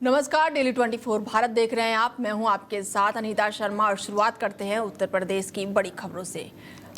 नमस्कार, डेली 24 भारत देख रहे हैं आप। मैं हूं आपके साथ अनीता शर्मा और शुरुआत करते हैं उत्तर प्रदेश की बड़ी खबरों से।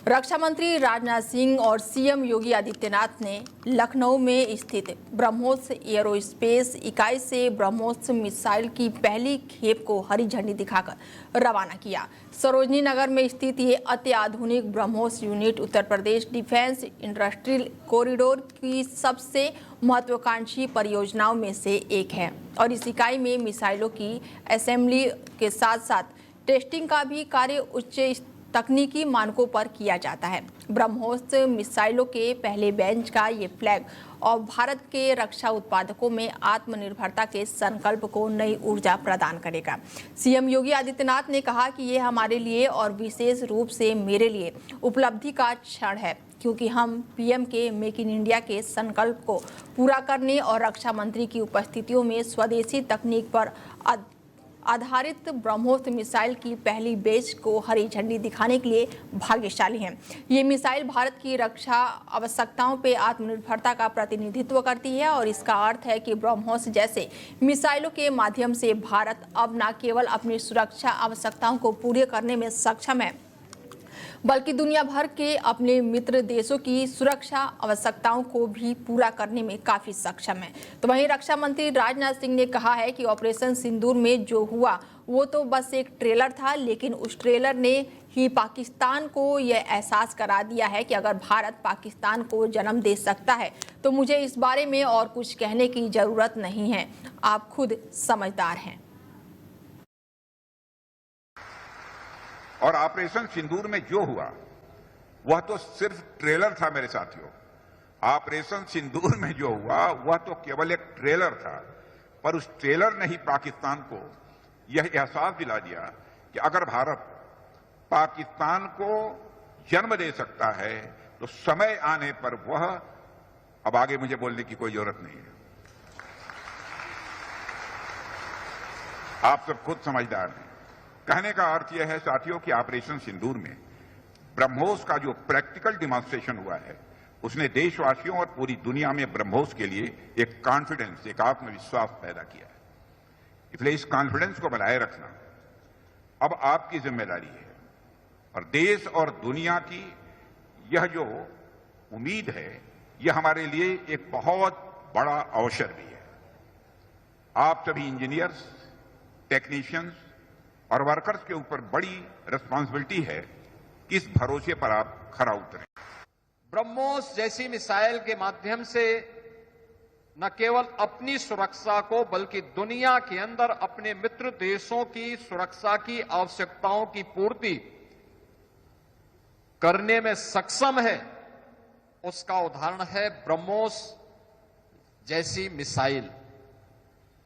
रक्षा मंत्री राजनाथ सिंह और सीएम योगी आदित्यनाथ ने लखनऊ में स्थित ब्रह्मोस एयरोस्पेस इकाई से ब्रह्मोस मिसाइल की पहली खेप को हरी झंडी दिखाकर रवाना किया। सरोजनी नगर में स्थित ये अत्याधुनिक BrahMos unit Uttar Pradesh defence industrial corridor की सबसे महत्वाकांक्षी परियोजनाओं में से एक है और इस इकाई में मिसाइलों की असेंबली के साथ साथ टेस्टिंग का भी कार्य उच्च तकनीकी मानकों पर किया जाता है। ब्रह्मोस मिसाइलों के पहले बैच का ये फ्लैग और भारत के रक्षा उत्पादकों में आत्मनिर्भरता के संकल्प को नई ऊर्जा प्रदान करेगा। सीएम योगी आदित्यनाथ ने कहा कि ये हमारे लिए और विशेष रूप से मेरे लिए उपलब्धि का क्षण है, क्योंकि हम पीएम के मेक इन इंडिया के संकल्प को पूरा करने और रक्षा मंत्री की उपस्थितियों में स्वदेशी तकनीक पर आधारित ब्रह्मोस मिसाइल की पहली बैच को हरी झंडी दिखाने के लिए भाग्यशाली हैं। ये मिसाइल भारत की रक्षा आवश्यकताओं पे आत्मनिर्भरता का प्रतिनिधित्व करती है और इसका अर्थ है कि ब्रह्मोस जैसे मिसाइलों के माध्यम से भारत अब न केवल अपनी सुरक्षा आवश्यकताओं को पूरे करने में सक्षम है, बल्कि दुनिया भर के अपने मित्र देशों की सुरक्षा आवश्यकताओं को भी पूरा करने में काफी सक्षम है। तो वहीं रक्षा मंत्री राजनाथ सिंह ने कहा है कि ऑपरेशन सिंदूर में जो हुआ वो तो बस एक ट्रेलर था, लेकिन उस ट्रेलर ने ही पाकिस्तान को यह एहसास करा दिया है कि अगर भारत पाकिस्तान को जन्म दे सकता है तो मुझे इस बारे में और कुछ कहने की जरूरत नहीं है। आप खुद समझदार हैं। और ऑपरेशन सिंदूर में जो हुआ वह तो सिर्फ ट्रेलर था मेरे साथियों। ऑपरेशन सिंदूर में जो हुआ वह तो केवल एक ट्रेलर था, पर उस ट्रेलर ने ही पाकिस्तान को यह एहसास दिला दिया कि अगर भारत पाकिस्तान को जन्म दे सकता है तो समय आने पर वह, अब आगे मुझे बोलने की कोई जरूरत नहीं है, आप सब खुद समझदार हैं। कहने का अर्थ यह है साथियों कि ऑपरेशन सिंदूर में ब्रह्मोस का जो प्रैक्टिकल डिमॉन्स्ट्रेशन हुआ है उसने देशवासियों और पूरी दुनिया में ब्रह्मोस के लिए एक कॉन्फिडेंस, एक आत्मविश्वास पैदा किया है। इसलिए इस कॉन्फिडेंस को बनाए रखना अब आपकी जिम्मेदारी है और देश और दुनिया की यह जो उम्मीद है यह हमारे लिए एक बहुत बड़ा अवसर भी है। आप सभी इंजीनियर्स, टेक्नीशियंस और वर्कर्स के ऊपर बड़ी रिस्पांसिबिलिटी है कि इस भरोसे पर आप खरा उतरें। ब्रह्मोस जैसी मिसाइल के माध्यम से न केवल अपनी सुरक्षा को बल्कि दुनिया के अंदर अपने मित्र देशों की सुरक्षा की आवश्यकताओं की पूर्ति करने में सक्षम है, उसका उदाहरण है ब्रह्मोस जैसी मिसाइल।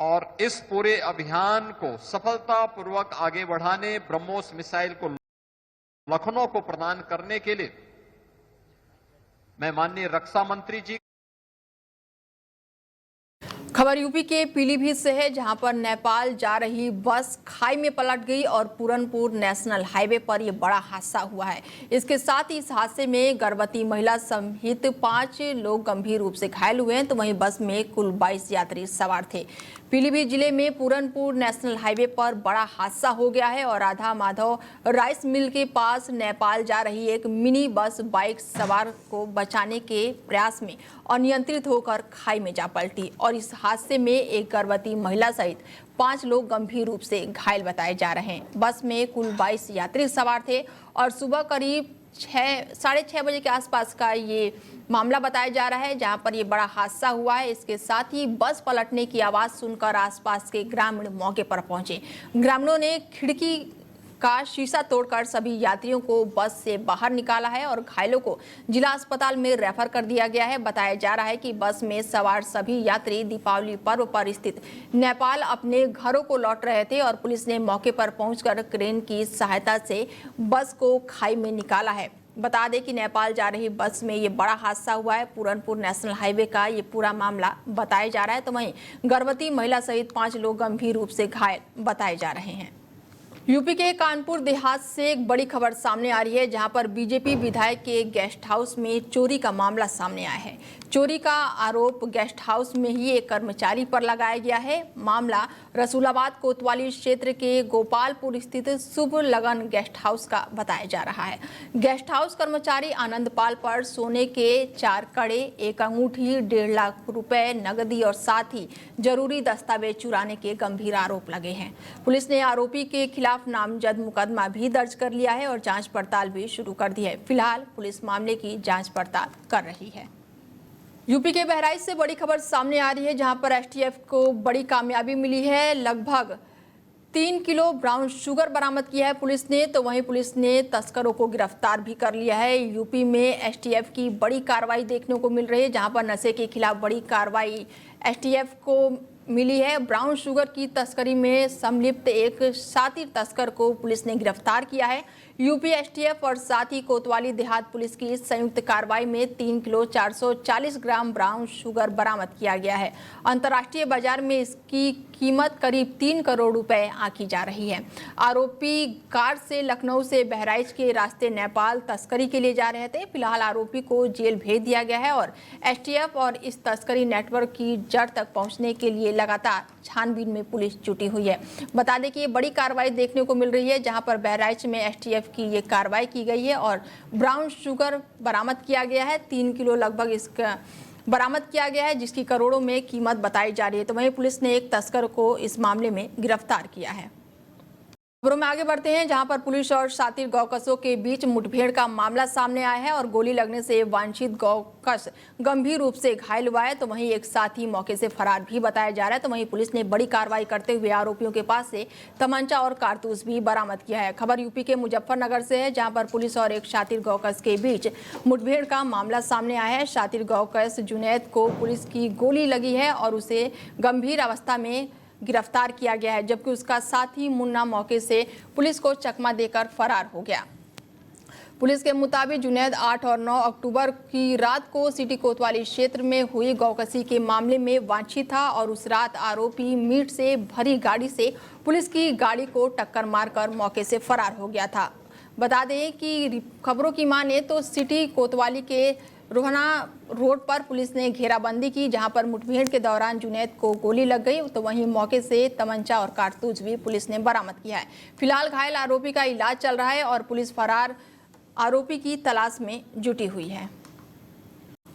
और इस पूरे अभियान को सफलतापूर्वक आगे बढ़ाने, ब्रह्मोस मिसाइल को लखनऊ को प्रदान करने के लिए मैं माननीय रक्षा मंत्री जी। खबर यूपी के पीलीभीत से है, जहां पर नेपाल जा रही बस खाई में पलट गई और पूरनपुर नेशनल हाईवे पर यह बड़ा हादसा हुआ है। इसके साथ ही इस हादसे में गर्भवती महिला सहित 5 लोग गंभीर रूप से घायल हुए हैं, तो वहीं बस में कुल 22 यात्री सवार थे। पीलीभीत जिले में पूरनपुर नेशनल हाईवे पर बड़ा हादसा हो गया है और राधा माधव राइस मिल के पास नेपाल जा रही एक मिनी बस बाइक सवार को बचाने के प्रयास में अनियंत्रित होकर खाई में जा पलटी और इस हादसे में एक गर्भवती महिला सहित 5 लोग गंभीर रूप से घायल बताए जा रहे हैं। बस में कुल 22 यात्री सवार थे और सुबह करीब 6:30 बजे के आसपास का ये मामला बताया जा रहा है, जहां पर ये बड़ा हादसा हुआ है। इसके साथ ही बस पलटने की आवाज सुनकर आसपास के ग्रामीण मौके पर पहुंचे। ग्रामीणों ने खिड़की का शीशा तोड़कर सभी यात्रियों को बस से बाहर निकाला है और घायलों को जिला अस्पताल में रेफर कर दिया गया है। बताया जा रहा है कि बस में सवार सभी यात्री दीपावली पर्व पर स्थित नेपाल अपने घरों को लौट रहे थे और पुलिस ने मौके पर पहुंचकर क्रेन की सहायता से बस को खाई में निकाला है। बता दें कि नेपाल जा रही बस में ये बड़ा हादसा हुआ है। पूरनपुर नेशनल हाईवे का ये पूरा मामला बताया जा रहा है, तो वहीं गर्भवती महिला सहित 5 लोग गंभीर रूप से घायल बताए जा रहे हैं। यूपी के कानपुर देहात से एक बड़ी खबर सामने आ रही है, जहां पर बीजेपी विधायक के गेस्ट हाउस में चोरी का मामला सामने आया है। चोरी का आरोप गेस्ट हाउस में ही एक कर्मचारी पर लगाया गया है। मामला रसूलाबाद कोतवाली क्षेत्र के गोपालपुर स्थित शुभ लगन गेस्ट हाउस का बताया जा रहा है। गेस्ट हाउस कर्मचारी आनंद पाल पर सोने के 4 कड़े, 1 अंगूठी, 1.5 लाख रुपए नगदी और साथ ही जरूरी दस्तावेज चुराने के गंभीर आरोप लगे हैं। पुलिस ने आरोपी के खिलाफ नामजद मुकदमा भी दर्ज कर लिया है और जांच पड़ताल भी शुरू कर दी है। फिलहाल पुलिस मामले की जांच पड़ताल कर रही है। यूपी के बहराइच से बड़ी खबर सामने आ रही है, जहां पर एसटीएफ को बड़ी कामयाबी मिली है। लगभग 3 किलो ब्राउन शुगर बरामद किया है पुलिस ने। तो वहीं पुलिस ने तस्करों को गिरफ्तार भी कर लिया है। यूपी में एसटीएफ की बड़ी कार्रवाई देखने को मिल रही है, जहां पर नशे के खिलाफ बड़ी कार्रवाई एसटीएफ को मिली है। ब्राउन शुगर की तस्करी में संलिप्त एक शातिर तस्कर को पुलिस ने गिरफ्तार किया है। यूपी एसटीएफ और साथ ही कोतवाली देहात पुलिस की संयुक्त कार्रवाई में 3 किलो 440 ग्राम ब्राउन शुगर बरामद किया गया है। अंतर्राष्ट्रीय बाजार में इसकी कीमत करीब 3 करोड़ रुपए आंकी जा रही है। आरोपी कार से लखनऊ से बहराइच के रास्ते नेपाल तस्करी के लिए जा रहे थे। फिलहाल आरोपी को जेल भेज दिया गया है और एसटीएफ और इस तस्करी नेटवर्क की जड़ तक पहुंचने के लिए लगातार छानबीन में पुलिस जुटी हुई है। बता दें कि ये बड़ी कार्रवाई देखने को मिल रही है, जहां पर बहराइच में एसटीएफ की ये कार्रवाई की गई है और ब्राउन शुगर बरामद किया गया है। 3 किलो लगभग इसका बरामद किया गया है, जिसकी करोड़ों में कीमत बताई जा रही है। तो वहीं पुलिस ने एक तस्कर को इस मामले में गिरफ्तार किया है। खबरों में आगे बढ़ते हैं, जहां पर पुलिस और शातिर गौकसों के बीच मुठभेड़ का मामला सामने आया है और गोली लगने से वांछित गौकस गंभीर रूप से घायल हुआ है। तो वहीं एक साथी मौके से फरार भी बताया जा रहा है। तो वहीं पुलिस ने बड़ी कार्रवाई करते हुए आरोपियों के पास से तमंचा और कारतूस भी बरामद किया है। खबर यूपी के मुजफ्फरनगर से है, जहां पर पुलिस और एक शातिर गौकस के बीच मुठभेड़ का मामला सामने आया है। शातिर गौकस जुनैद को पुलिस की गोली लगी है और उसे गंभीर अवस्था में गिरफ्तार किया गया है, जबकि उसका साथी मुन्ना मौके से पुलिस को चकमा देकर फरार हो गया। पुलिस के मुताबिक जुनैद 8 और 9 अक्टूबर की रात को सिटी कोतवाली क्षेत्र में हुई गौकसी के मामले में वांछित था और उस रात आरोपी मीट से भरी गाड़ी से पुलिस की गाड़ी को टक्कर मारकर मौके से फरार हो गया था। बता दें कि खबरों की माने तो सिटी कोतवाली के रोहना रोड पर पुलिस ने घेराबंदी की, जहां पर मुठभेड़ के दौरान जुनैद को गोली लग गई। तो वहीं मौके से तमंचा और कारतूस भी पुलिस ने बरामद किया है। फिलहाल घायल आरोपी का इलाज चल रहा है और पुलिस फरार आरोपी की तलाश में जुटी हुई है।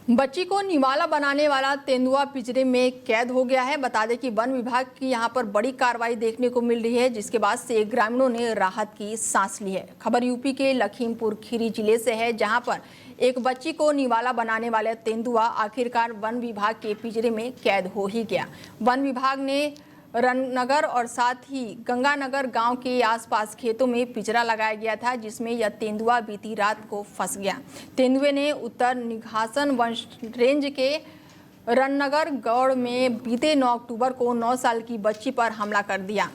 बच्ची को निवाला बनाने वाला तेंदुआ पिंजरे में कैद हो गया है। बता दें कि वन विभाग की यहां पर बड़ी कार्रवाई देखने को मिल रही है, जिसके बाद से ग्रामीणों ने राहत की सांस ली है। खबर यूपी के लखीमपुर खीरी जिले से है, जहां पर एक बच्ची को निवाला बनाने वाला तेंदुआ आखिरकार वन विभाग के पिंजरे में कैद हो ही गया। वन विभाग ने रननगर और साथ ही गंगानगर गांव के आसपास खेतों में पिंजरा लगाया गया था, जिसमें यह तेंदुआ बीती रात को फंस गया। तेंदुए ने उत्तर निघासन वन रेंज के रननगर गौड़ में बीते 9 अक्टूबर को 9 साल की बच्ची पर हमला कर दिया।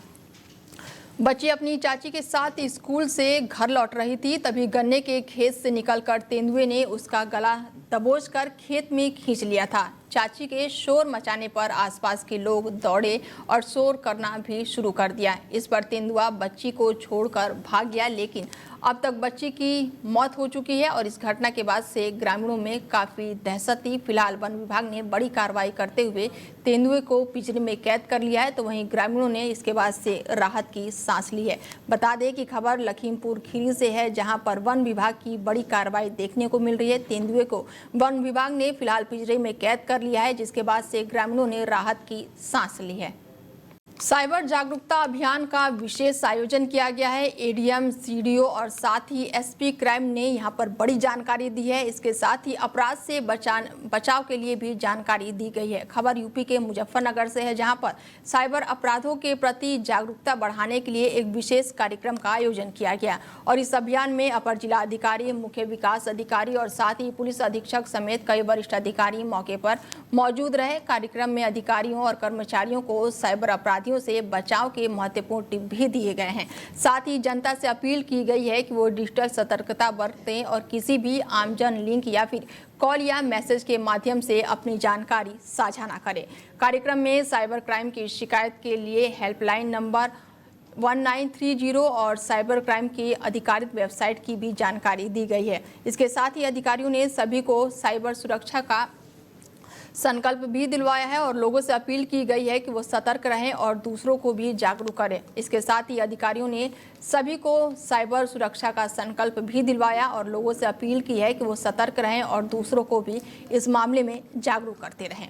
बच्ची अपनी चाची के साथ स्कूल से घर लौट रही थी, तभी गन्ने के खेत से निकलकर तेंदुए ने उसका गला दबोचकर खेत में खींच लिया था। चाची के शोर मचाने पर आसपास के लोग दौड़े और शोर करना भी शुरू कर दिया। इस पर तेंदुआ बच्ची को छोड़कर भाग गया, लेकिन अब तक बच्ची की मौत हो चुकी है और इस घटना के बाद से ग्रामीणों में काफ़ी दहशत थी। फिलहाल वन विभाग ने बड़ी कार्रवाई करते हुए तेंदुए को पिंजरे में कैद कर लिया है। तो वहीं ग्रामीणों ने इसके बाद से राहत की सांस ली है। बता दें कि खबर लखीमपुर खीरी से है, जहां पर वन विभाग की बड़ी कार्रवाई देखने को मिल रही है। तेंदुए को वन विभाग ने फिलहाल पिंजरे में कैद कर लिया है, जिसके बाद से ग्रामीणों ने राहत की सांस ली है। साइबर जागरूकता अभियान का विशेष आयोजन किया गया है। एडीएम, सीडीओ और साथ ही एसपी क्राइम ने यहां पर बड़ी जानकारी दी है। इसके साथ ही अपराध से बचाव के लिए भी जानकारी दी गई है। खबर यूपी के मुजफ्फरनगर से है, जहां पर साइबर अपराधों के प्रति जागरूकता बढ़ाने के लिए एक विशेष कार्यक्रम का आयोजन किया गया और इस अभियान में अपर जिला अधिकारी, मुख्य विकास अधिकारी और साथ ही पुलिस अधीक्षक समेत कई वरिष्ठ अधिकारी मौके पर मौजूद रहे। कार्यक्रम में अधिकारियों और कर्मचारियों को साइबर अपराधियों से बचाव के महत्वपूर्ण टिप भी दिए गए हैं। साथ ही जनता से अपील की गई है कि वो डिजिटल सतर्कता बरतें और किसी भी आमजन लिंक या फिर कॉल या मैसेज के माध्यम से अपनी जानकारी साझा न करें। कार्यक्रम में साइबर क्राइम की शिकायत के लिए हेल्पलाइन नंबर 1930 और साइबर क्राइम की अधिकारित वेबसाइट की भी जानकारी दी गई है। इसके साथ ही अधिकारियों ने सभी को साइबर सुरक्षा का संकल्प भी दिलवाया है और लोगों से अपील की गई है कि वो सतर्क रहें और दूसरों को भी जागरूक करें। इसके साथ ही अधिकारियों ने सभी को साइबर सुरक्षा का संकल्प भी दिलवाया और लोगों से अपील की है कि वो सतर्क रहें और दूसरों को भी इस मामले में जागरूक करते रहें।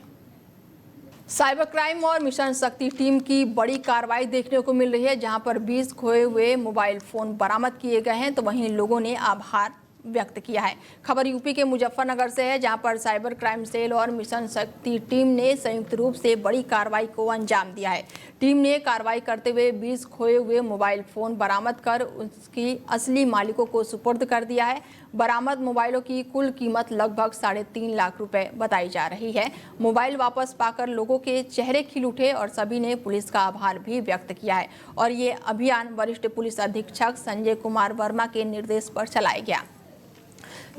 साइबर क्राइम और मिशन शक्ति टीम की बड़ी कार्रवाई देखने को मिल रही है, जहां पर 20 खोए हुए मोबाइल फोन बरामद किए गए हैं, तो वहीं लोगों ने आभार व्यक्त किया है। खबर यूपी के मुजफ्फरनगर से है, जहां पर साइबर क्राइम सेल और मिशन शक्ति टीम ने संयुक्त रूप से बड़ी कार्रवाई को अंजाम दिया है। टीम ने कार्रवाई करते हुए 20 खोए हुए मोबाइल फोन बरामद कर उसकी असली मालिकों को सुपुर्द कर दिया है। बरामद मोबाइलों की कुल कीमत लगभग 3.5 लाख रुपए बताई जा रही है। मोबाइल वापस पाकर लोगों के चेहरे खिल उठे और सभी ने पुलिस का आभार भी व्यक्त किया है और ये अभियान वरिष्ठ पुलिस अधीक्षक संजय कुमार वर्मा के निर्देश पर चलाया गया,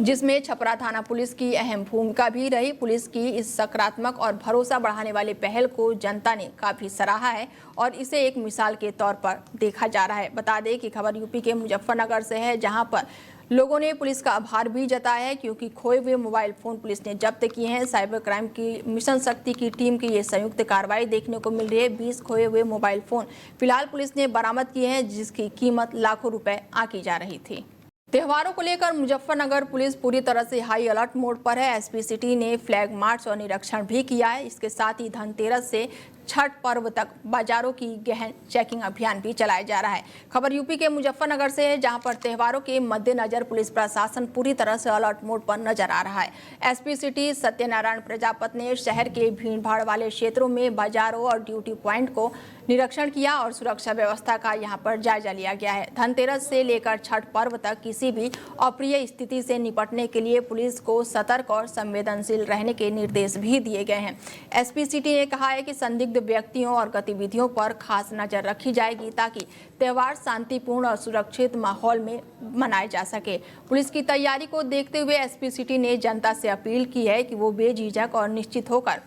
जिसमें छपरा थाना पुलिस की अहम भूमिका भी रही। पुलिस की इस सकारात्मक और भरोसा बढ़ाने वाली पहल को जनता ने काफी सराहा है और इसे एक मिसाल के तौर पर देखा जा रहा है। बता दें कि खबर यूपी के मुजफ्फरनगर से है, जहां पर लोगों ने पुलिस का आभार भी जताया है, क्योंकि खोए हुए मोबाइल फोन पुलिस ने जब्त किए हैं। साइबर क्राइम की मिशन शक्ति की टीम की ये संयुक्त कार्रवाई देखने को मिल रही है। 20 खोए हुए मोबाइल फोन फिलहाल पुलिस ने बरामद किए हैं, जिसकी कीमत लाखों रुपए आंकी जा रही थी। त्योहारों को लेकर मुजफ्फरनगर पुलिस पूरी तरह से हाई अलर्ट मोड पर है। एसपी सिटी ने फ्लैग मार्च और निरीक्षण भी किया है। इसके साथ ही धनतेरस से छठ पर्व तक बाजारों की गहन चेकिंग अभियान भी चलाया जा रहा है। खबर यूपी के मुजफ्फरनगर से है, जहां पर त्योहारों के मद्देनजर पुलिस प्रशासन पूरी तरह से अलर्ट मोड पर नजर आ रहा है। एसपी सिटी सत्यनारायण प्रजापत ने शहर के भीड़भाड़ वाले क्षेत्रों में बाजारों और ड्यूटी प्वाइंट को निरीक्षण किया और सुरक्षा व्यवस्था का यहां पर जायजा लिया गया है। धनतेरस से लेकर छठ पर्व तक किसी भी अप्रिय स्थिति से निपटने के लिए पुलिस को सतर्क और संवेदनशील रहने के निर्देश भी दिए गए हैं। एसपी सिटी ने कहा है कि संदिग्ध व्यक्तियों और गतिविधियों पर खास नजर रखी जाएगी, ताकि त्योहार शांतिपूर्ण और सुरक्षित माहौल में मनाया जा सके। पुलिस की तैयारी को देखते हुए एसपी सिटी ने जनता से अपील की है कि वो बेझिझक और निश्चित होकर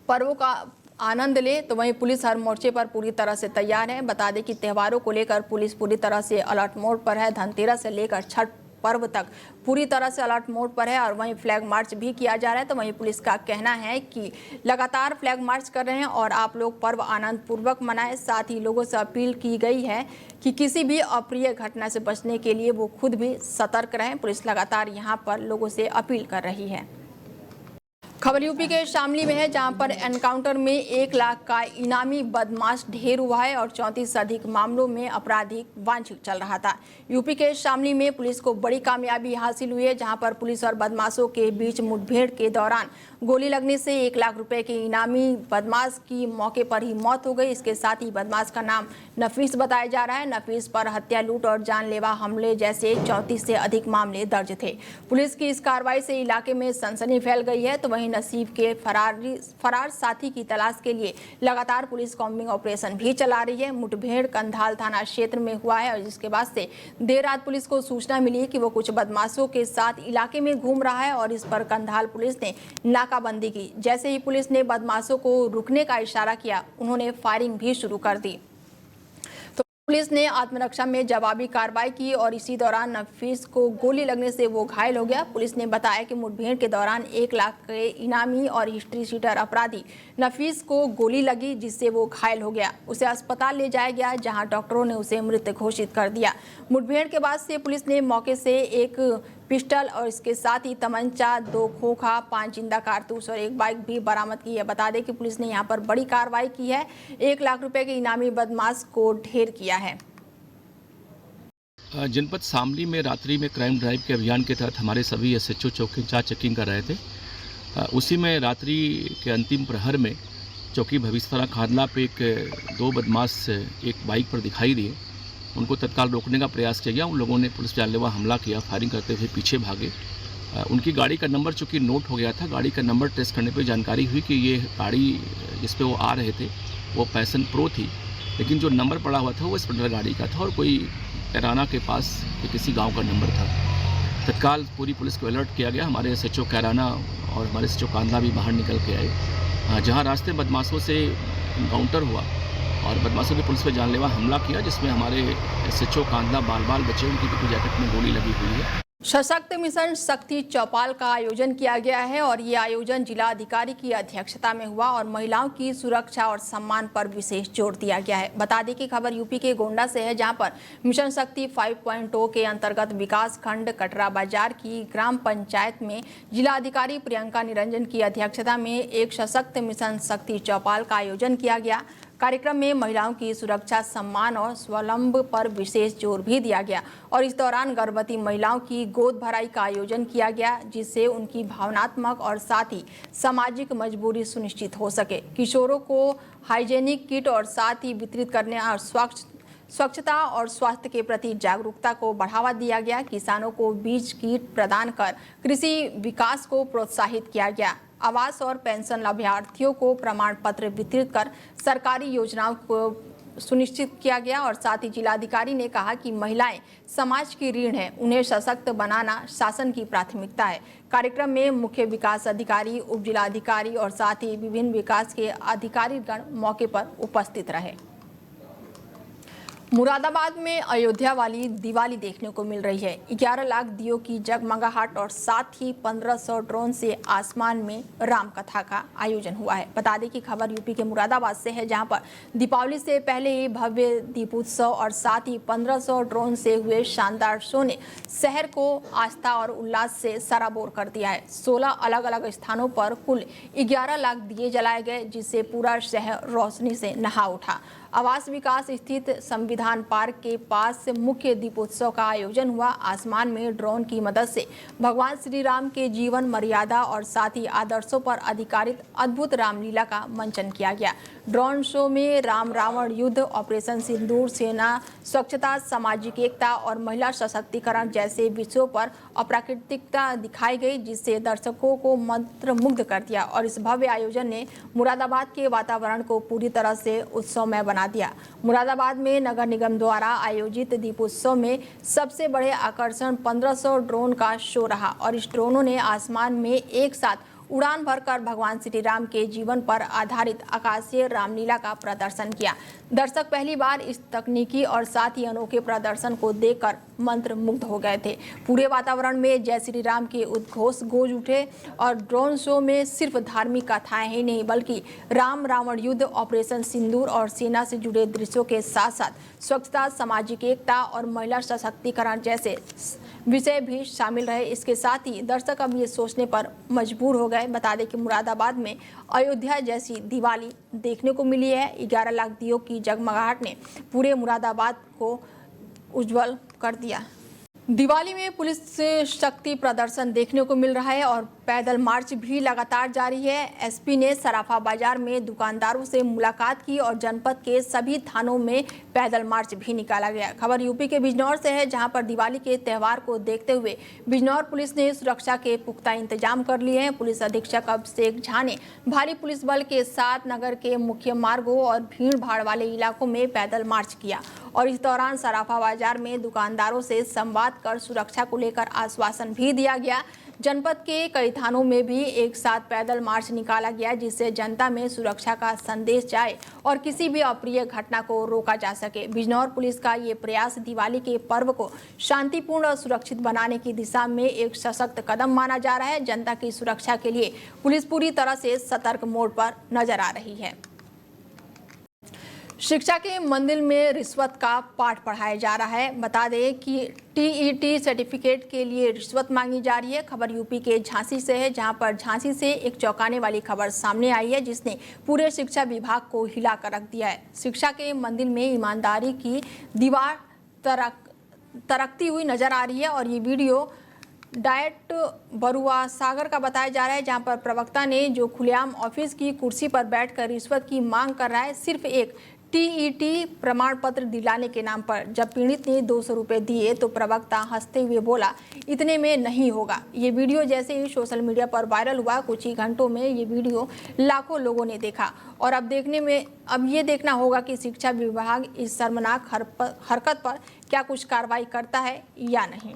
पर्वों का आनंद ले। तो वहीं पुलिस हर मोर्चे पर पूरी तरह से तैयार है। बता दें कि त्योहारों को लेकर पुलिस पूरी तरह से अलर्ट मोड पर है। धनतेरस से लेकर छठ पर्व तक पूरी तरह से अलर्ट मोड पर है और वहीं फ्लैग मार्च भी किया जा रहा है। तो वहीं पुलिस का कहना है कि लगातार फ्लैग मार्च कर रहे हैं और आप लोग पर्व आनंद पूर्वक मनाएं। साथ ही लोगों से अपील की गई है कि किसी भी अप्रिय घटना से बचने के लिए वो खुद भी सतर्क रहें। पुलिस लगातार यहां पर लोगों से अपील कर रही है। खबर यूपी के शामली में है, जहां पर एनकाउंटर में 1 लाख का इनामी बदमाश ढेर हुआ है और 34 से अधिक मामलों में आपराधिक वांछित चल रहा था। यूपी के शामली में पुलिस को बड़ी कामयाबी हासिल हुई है, जहां पर पुलिस और बदमाशों के बीच मुठभेड़ के दौरान गोली लगने से 1 लाख रुपए के इनामी बदमाश की मौके पर ही मौत हो गई। इसके साथ ही बदमाश का नाम नफीस बताया जा रहा है। नफीस पर हत्या, लूट और जानलेवा हमले जैसे 34 से अधिक मामले दर्ज थे। पुलिस की इस कार्रवाई से इलाके में सनसनी फैल गई है। तो वहीं नसीब के फरार साथी की तलाश के लिए लगातार पुलिस कॉम्बिंग ऑपरेशन भी चला रही है। मुठभेड़ कंधाल थाना क्षेत्र में हुआ है और जिसके बाद से देर रात पुलिस को सूचना मिली कि वो कुछ बदमाशों के साथ इलाके में घूम रहा है और इस पर कंधाल पुलिस ने नाकाबंदी की। जैसे ही पुलिस ने बदमाशों को रुकने का इशारा किया, उन्होंने फायरिंग भी शुरू कर दी। पुलिस ने आत्मरक्षा में जवाबी कार्रवाई की और इसी दौरान नफीस को गोली लगने से वो घायल हो गया। पुलिस ने बताया कि मुठभेड़ के दौरान 1 लाख के इनामी और हिस्ट्री शीटर अपराधी नफीस को गोली लगी, जिससे वो घायल हो गया। उसे अस्पताल ले जाया गया, जहां डॉक्टरों ने उसे मृत घोषित कर दिया। मुठभेड़ के बाद से पुलिस ने मौके से एक पिस्टल और इसके साथ ही तमंचा, 2 खोखा, 5 जिंदा कारतूस और 1 बाइक भी बरामद की है। बता दें कि पुलिस ने यहां पर बड़ी कार्रवाई की है। 1 लाख रुपए के इनामी बदमाश को ढेर किया है। जनपद शामली में रात्रि में क्राइम ड्राइव के अभियान के तहत हमारे सभी एसएचओ चौकी इंचार्ज चेकिंग कर रहे थे। उसी में रात्रि के अंतिम प्रहर में चौकी भविष्यवाला खादला पे 2 बदमाश एक बाइक पर दिखाई दिए। उनको तत्काल रोकने का प्रयास किया गया। उन लोगों ने पुलिस जानलेवा हमला किया, फायरिंग करते हुए पीछे भागे। उनकी गाड़ी का नंबर चूँकि नोट हो गया था, गाड़ी का नंबर ट्रेस करने पे जानकारी हुई कि ये गाड़ी जिस पे वो आ रहे थे वो पैशन प्रो थी, लेकिन जो नंबर पड़ा हुआ था वो स्प्लेंडर गाड़ी का था और कोई कैराना के पास किसी गाँव का नंबर था। तत्काल पूरी पुलिस को अलर्ट किया गया। हमारे एसएचओ कैराना और हमारे एसएचओ कांदला भी बाहर निकल के आए। जहाँ रास्ते बदमाशों से इनकाउंटर हुआ और बदमाशों ने पुलिस पर जानलेवा हमला किया, जिसमें हमारे SHO कांदला बाल बचे, उनकी पिट्ठू जैकेट में गोली लगी हुई है। सशक्त मिशन शक्ति चौपाल का आयोजन किया गया है और ये आयोजन जिला अधिकारी की अध्यक्षता में हुआ और महिलाओं की सुरक्षा और सम्मान पर विशेष जोर दिया गया है। बता दें कि खबर यूपी के गोंडा से है, जहां पर मिशन शक्ति 5.0 के अंतर्गत विकास खंड कटरा बाजार की ग्राम पंचायत में जिला अधिकारी प्रियंका निरंजन की अध्यक्षता में एक सशक्त मिशन शक्ति चौपाल का आयोजन किया गया। कार्यक्रम में महिलाओं की सुरक्षा, सम्मान और स्वावलंबन पर विशेष जोर भी दिया गया और इस दौरान गर्भवती महिलाओं की गोद भराई का आयोजन किया गया, जिससे उनकी भावनात्मक और साथ ही सामाजिक मजबूरी सुनिश्चित हो सके। किशोरों को हाइजेनिक किट और साथ ही वितरित करने और स्वच्छता और स्वास्थ्य के प्रति जागरूकता को बढ़ावा दिया गया। किसानों को बीज किट प्रदान कर कृषि विकास को प्रोत्साहित किया गया। आवास और पेंशन लाभार्थियों को प्रमाण पत्र वितरित कर सरकारी योजनाओं को सुनिश्चित किया गया और साथ ही जिलाधिकारी ने कहा कि महिलाएं समाज की रीढ़ हैं, उन्हें सशक्त बनाना शासन की प्राथमिकता है। कार्यक्रम में मुख्य विकास अधिकारी, उप जिलाधिकारी और साथ ही विभिन्न विकास के अधिकारीगण मौके पर उपस्थित रहे। मुरादाबाद में अयोध्या वाली दिवाली देखने को मिल रही है। 11 लाख दियों की जगमगाहट और साथ ही 1500 ड्रोन से आसमान में राम कथा का आयोजन हुआ है। बता दें कि खबर यूपी के मुरादाबाद से है, जहां पर दीपावली से पहले ही भव्य दीपोत्सव और साथ ही 1500 ड्रोन से हुए शानदार शो ने शहर को आस्था और उल्लास से सराबोर कर दिया है। 16 अलग अलग स्थानों पर कुल 11 लाख दिए जलाए गए, जिससे पूरा शहर रोशनी से नहा उठा। आवास विकास स्थित संविधान पार्क के पास मुख्य दीपोत्सव का आयोजन हुआ। आसमान में ड्रोन की मदद से भगवान श्री राम के जीवन, मर्यादा और साथ ही आदर्शों पर आधारित अद्भुत रामलीला का मंचन किया गया। ड्रोन शो में राम रावण युद्ध, ऑपरेशन सिंदूर, सेना स्वच्छता, सामाजिक एकता और महिला सशक्तिकरण जैसे विषयों पर अप्राकृतिकता दिखाई गई, जिससे दर्शकों को मंत्रमुग्ध कर दिया और इस भव्य आयोजन ने मुरादाबाद के वातावरण को पूरी तरह से उत्सवमय बना दिया। मुरादाबाद में नगर निगम द्वारा आयोजित दीपोत्सव में सबसे बड़े आकर्षण 1500 ड्रोन का शो रहा और इस ड्रोनों ने आसमान में एक साथ उड़ान भरकर भगवान श्री राम के जीवन पर आधारित आकाशीय रामलीला का प्रदर्शन किया। दर्शक पहली बार इस तकनीकी और साथ ही अनोखे प्रदर्शन को देखकर मंत्रमुग्ध हो गए थे। पूरे वातावरण में जय श्री राम के उद्घोष गूंज उठे और ड्रोन शो में सिर्फ धार्मिक कथाएं ही नहीं, बल्कि राम रावण युद्ध, ऑपरेशन सिंदूर और सेना से जुड़े दृश्यों के साथ साथ स्वच्छता, सामाजिक एकता और महिला सशक्तिकरण जैसे विषय भी शामिल रहे। इसके साथ ही दर्शक अब ये सोचने पर मजबूर हो गए। बता दें कि मुरादाबाद में अयोध्या जैसी दिवाली देखने को मिली है। 11 लाख दियों की जगमगाहट ने पूरे मुरादाबाद को उज्जवल कर दिया। दिवाली में पुलिस से शक्ति प्रदर्शन देखने को मिल रहा है और पैदल मार्च भी लगातार जारी है। एसपी ने सराफा बाजार में दुकानदारों से मुलाकात की और जनपद के सभी थानों में पैदल मार्च भी निकाला गया। खबर यूपी के बिजनौर से है, जहां पर दिवाली के त्यौहार को देखते हुए बिजनौर पुलिस ने सुरक्षा के पुख्ता इंतजाम कर लिए हैं। पुलिस अधीक्षक अभिषेक झा ने भारी पुलिस बल के साथ नगर के मुख्य मार्गों और भीड़ भाड़ वाले इलाकों में पैदल मार्च किया और इस दौरान सराफा बाजार में दुकानदारों से संवाद कर सुरक्षा को लेकर आश्वासन भी दिया गया। जनपद के कई थानों में भी एक साथ पैदल मार्च निकाला गया, जिससे जनता में सुरक्षा का संदेश जाए और किसी भी अप्रिय घटना को रोका जा सके। बिजनौर पुलिस का ये प्रयास दिवाली के पर्व को शांतिपूर्ण और सुरक्षित बनाने की दिशा में एक सशक्त कदम माना जा रहा है। जनता की सुरक्षा के लिए पुलिस पूरी तरह से सतर्क मोड पर नजर आ रही है। शिक्षा के मंदिर में रिश्वत का पाठ पढ़ाया जा रहा है। बता दें कि टीईटी सर्टिफिकेट के लिए रिश्वत मांगी जा रही है। खबर यूपी के झांसी से है, जहां पर झांसी से एक चौंकाने वाली खबर सामने आई है, जिसने पूरे शिक्षा विभाग को हिला कर रख दिया है। शिक्षा के मंदिर में ईमानदारी की दीवार तरकती हुई नजर आ रही है और ये वीडियो डायट बरुआ सागर का बताया जा रहा है, जहां पर प्रवक्ता ने जो खुलेआम ऑफिस की कुर्सी पर बैठकर रिश्वत की मांग कर रहा है, सिर्फ एक टीईटी प्रमाण पत्र दिलाने के नाम पर। जब पीड़ित ने 200 रुपये दिए तो प्रवक्ता हंसते हुए बोला, इतने में नहीं होगा। ये वीडियो जैसे ही सोशल मीडिया पर वायरल हुआ, कुछ ही घंटों में ये वीडियो लाखों लोगों ने देखा और अब ये देखना होगा कि शिक्षा विभाग इस शर्मनाक हरकत पर क्या कुछ कार्रवाई करता है या नहीं।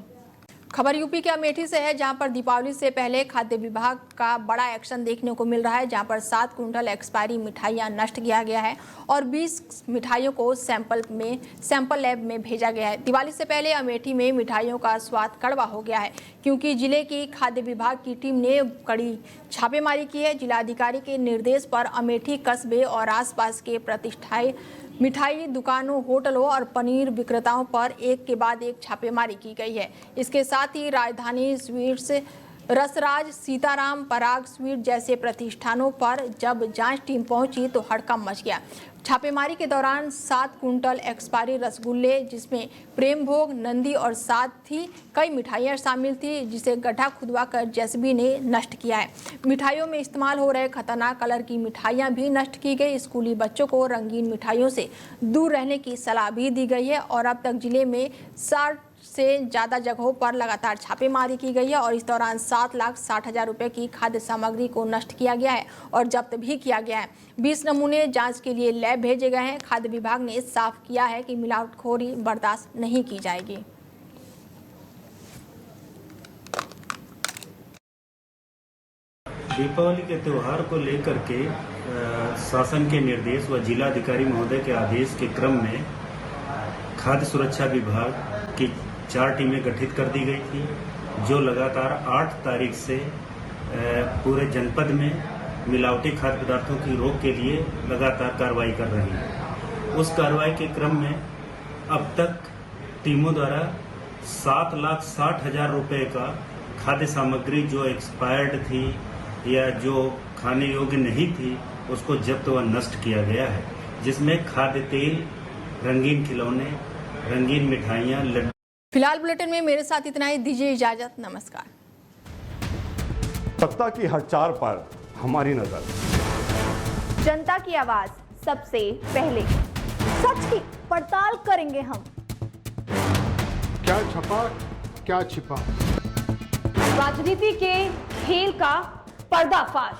खबर यूपी के अमेठी से है, जहां पर दीपावली से पहले खाद्य विभाग का बड़ा एक्शन देखने को मिल रहा है, जहां पर 7 कुंटल एक्सपायरी मिठाइयां नष्ट किया गया है और 20 मिठाइयों को सैंपल लैब में भेजा गया है। दिवाली से पहले अमेठी में मिठाइयों का स्वाद कड़वा हो गया है, क्योंकि जिले की खाद्य विभाग की टीम ने कड़ी छापेमारी की है। जिलाधिकारी के निर्देश पर अमेठी कस्बे और आसपास के प्रतिष्ठित मिठाई दुकानों, होटलों और पनीर विक्रेताओं पर एक के बाद एक छापेमारी की गई है। इसके साथ ही राजधानी स्वीट्स, रसराज, सीताराम, पराग स्वीट जैसे प्रतिष्ठानों पर जब जांच टीम पहुंची तो हड़कंप मच गया। छापेमारी के दौरान 7 कुंटल एक्सपायरी रसगुल्ले, जिसमें प्रेम भोग, नंदी और साथ ही कई मिठाइयां शामिल थी, जिसे गड्ढा खुदवाकर जेसीबी ने नष्ट किया है। मिठाइयों में इस्तेमाल हो रहे खतरनाक कलर की मिठाइयां भी नष्ट की गई। स्कूली बच्चों को रंगीन मिठाइयों से दूर रहने की सलाह भी दी गई है और अब तक जिले में 60 से ज़्यादा जगहों पर लगातार छापेमारी की गई है और इस दौरान 7,60,000 रुपए की खाद्य सामग्री को नष्ट किया गया है और जब्त भी किया गया है। 20 नमूने जांच के लिए लैब भेजे गए हैं। खाद्य विभाग ने साफ किया है कि मिलावटखोरी बर्दाश्त नहीं की जाएगी। दीपावली के त्यौहार को लेकर के शासन के निर्देश व जिलाधिकारी महोदय के आदेश के क्रम में खाद्य सुरक्षा विभाग की 4 टीमें गठित कर दी गई थी, जो लगातार 8 तारीख से पूरे जनपद में मिलावटी खाद्य पदार्थों की रोक के लिए लगातार कार्रवाई कर रही है। उस कार्रवाई के क्रम में अब तक टीमों द्वारा 7,60,000 रुपए का खाद्य सामग्री जो एक्सपायर्ड थी या जो खाने योग्य नहीं थी, उसको जब्त व नष्ट किया गया है, जिसमें खाद्य तेल, रंगीन खिलौने, रंगीन मिठाइयाँ, लड्डू। फिलहाल बुलेटिन में मेरे साथ इतना ही। दीजिए इजाजत। नमस्कार। सत्ता की हर चाल पर हमारी नजर, जनता की आवाज सबसे पहले, सच की पड़ताल करेंगे हम। क्या छपा क्या छिपा, राजनीति के खेल का पर्दाफाश,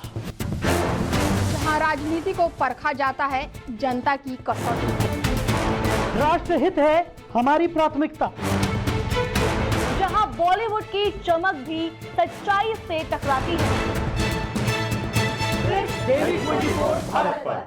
जहां राजनीति को परखा जाता है जनता की कसौटी। राष्ट्रहित है हमारी प्राथमिकता, जहां बॉलीवुड की चमक भी सच्चाई से टकराती है। भारत पर।